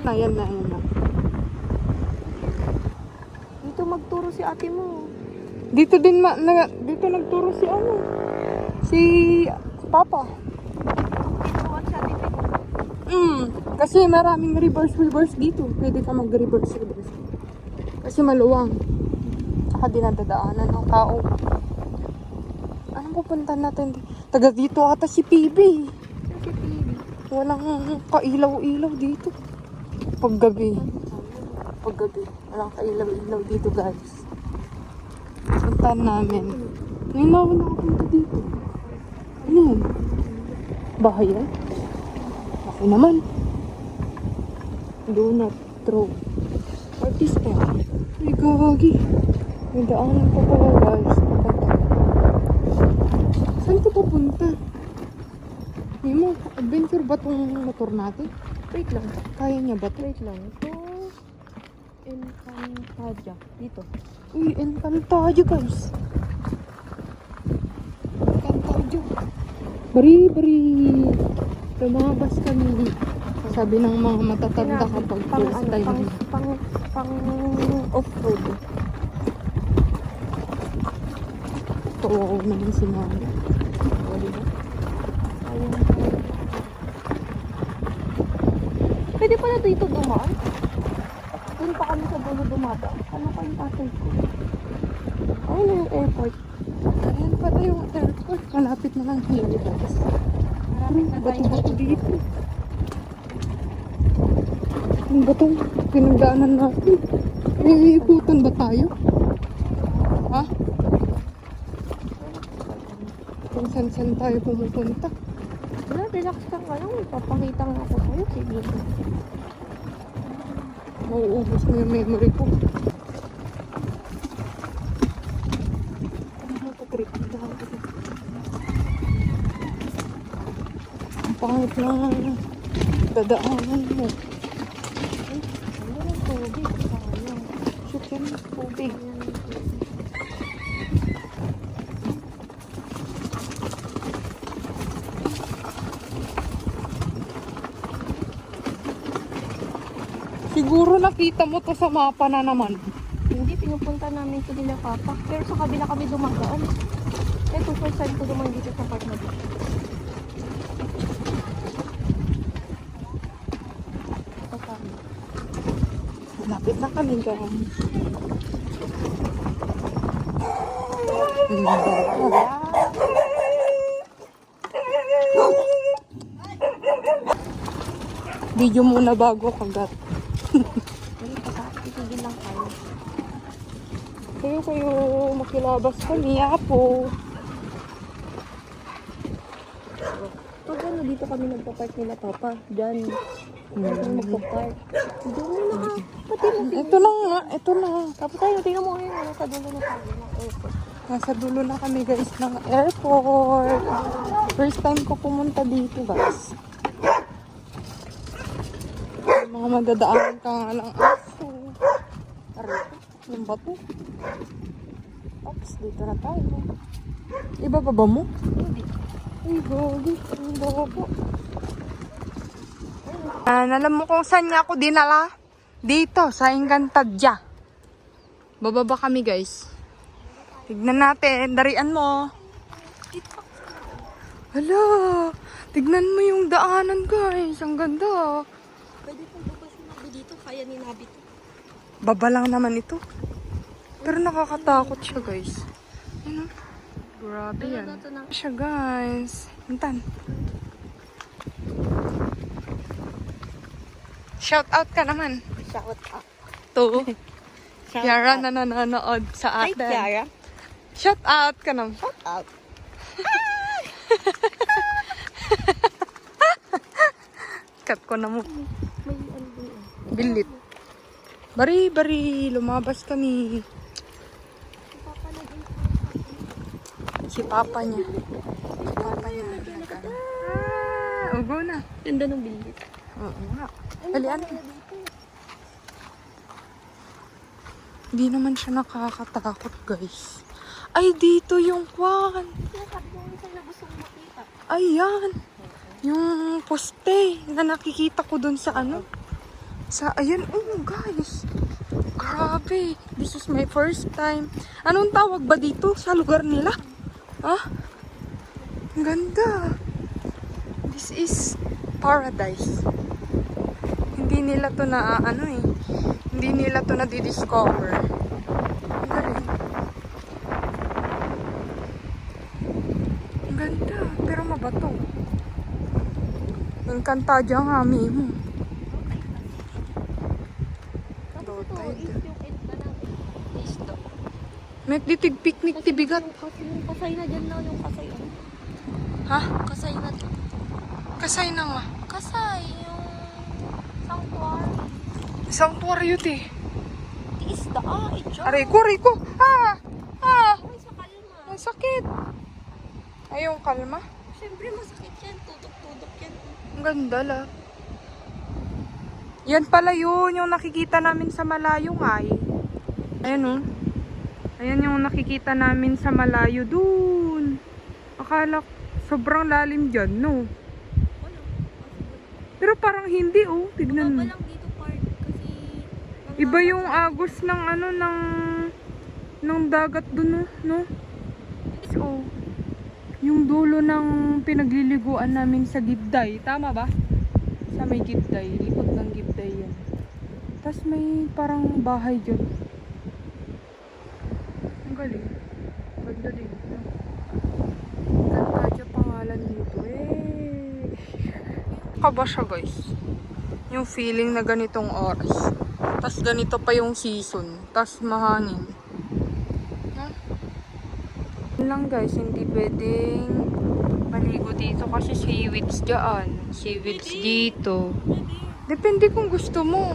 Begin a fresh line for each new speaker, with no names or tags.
Ayan na, ayan na.
Dito magturo si ate mo.
Dito din dito nagturo si ano? Si Papa.
Tinuruan si ate mo.
Kasi maraming reverse dito. Pwede ka mag-reverse. Kasi maluwang. Saka dinadadaanan ng tao. Anong pupunta natin? Taga dito ata si PB.
Si Pili.
Walang kailaw-ilaw dito. Paggabi. Walang kailaw-ilaw dito, guys. Puntahan namin. Ngayon na ako nakapunta dito. Ano yan? Bahay yan? Ako naman. Do not throw. Artista. Ay, gagi. May daanan pa pala, guys. Saan ito papunta? Hindi mo, adventure ba itong motor natin?
Wait lang.
Kaya niya ba ito?
Wait lang. Ito. Encantadia. Dito.
Uy, Encantadia, guys. Encantadia. Bari. Lumabas kami. Sabi ng mga matatanda kapag first time.
Pang off-road.
Oo naman si Mami.
Pwede pala dito dumaan. Doon pa kami sa dulo dumada. Ano pa yung tatay ko? Ayun na yung airport.
Ayan pala yung airport. Malapit na lang sila, guys.
Maraming na tayo.
Bato dito. Yung batong pinagdaanan natin. Iikutan ba tayo? Ha? Kung saan tayo pumupunta.
Wala, relax ka nga lang. Ipapakita nga ako sa'yo. Sige.
Mauubos mo yung memory ko. Ang pangit na dadaanan mo.
Ano yung tubig? Sayang.
Shoot yan, tubig. Siguro nakita mo to sa mapa na naman.
Hindi, pinupunta namin ito nila papa. Pero sa kabila kami dumagaan. Ito, first time ko dumaan dito sa part na dito.
Lapit na kami, guys. Video muna bago kagat.
Itigil lang tayo.
Kayo makilabas kami, apo.
Pag ano, dito kami nagpa-park nila papa. Diyan. Diyan magpa-park. Diyan na na. Pati mo.
Ito na.
Tapos tayo, tingnan mo ngayon. Nasa dulo na tayo ng airport.
Nasa dulo na kami, guys, ng airport. First time ko pumunta dito, guys. Mga madadaanan ka nga lang aso. Aray, yung bato. Oops, dito na tayo. Ibababa mo?
Hindi.
Ay, gagi. Ang bobo. Alam mo kung saan niya ako dinala? Dito, sa Encantadia. Bababa kami, guys. Tignan natin. Darian mo. Hala. Tignan mo yung daanan, guys. Ang ganda.
Pwede kong bukas yung nabi dito. Kaya ni Nabi to.
Baba lang naman ito. Pero nakakatakot siya, guys. Ano? Grabe yan. Siya, guys. Hintan. Shout out ka naman.
Shout out.
To Kiara na nanonood sa
Hi,
atin.
Kiara.
Shout out ka naman.
Shout out.
Cut ko na mo.
May ano din eh.
Bilit. Bari. Lumabas kami. Si Papa niya. Ugo na.
Ganda ng bilit.
Oo nga. Dalian. Hindi naman siya nakakatakot, guys. Ay, dito yung kwan. Ayan. Yung poste na nakikita ko dun sa ano. Ayan, oh guys. Grabe. This is my first time. Anong tawag ba dito sa lugar nila? Ha? Ang ganda. This is paradise. Hindi nila to na, hindi nila to na di-discover. Ang galing. Ang ganda. Pero mabato. Encantadia nga, Mimo.
Tapos ito is yung end na ng isda.
May ditig picnic tibigat.
Yung kasay na dyan na yung kasay.
Ha?
Kasay na to.
Kasay na nga.
Kasay yung sanctuary.
Sanctuary yun eh.
Isda ito.
Aray ko. Ah!
Ay, sa kalma.
Ang sakit. Ayong kalma.
Siyempre masakit yan. Tudok-tudok yan.
Ang ganda la. Yan pala yun, yung nakikita namin sa malayo nga eh. Ayan oh. Ayan yung nakikita namin sa malayo dun. Akala sobrang lalim dyan, no?
Wala.
Pero parang hindi oh. Tignan mo.
Mababa lang dito part kasi
Iba yung agos ng ng dagat dun, no? So, yung dulo ng pinagliliguan namin sa Gibday. Tama ba? Sa may Gibday. Likod ng Gibday yan. Tapos may parang bahay dyan. Ang galing. Ganda din. Ganda pangalan dito. Eh. Kaba siya guys. Yung feeling na ganitong oras. Tapos ganito pa yung season. Tapos mahangin. Yun lang guys, hindi pwedeng maligo dito kasi seaweeds dyan. Seaweeds dito. Depende kung gusto mo.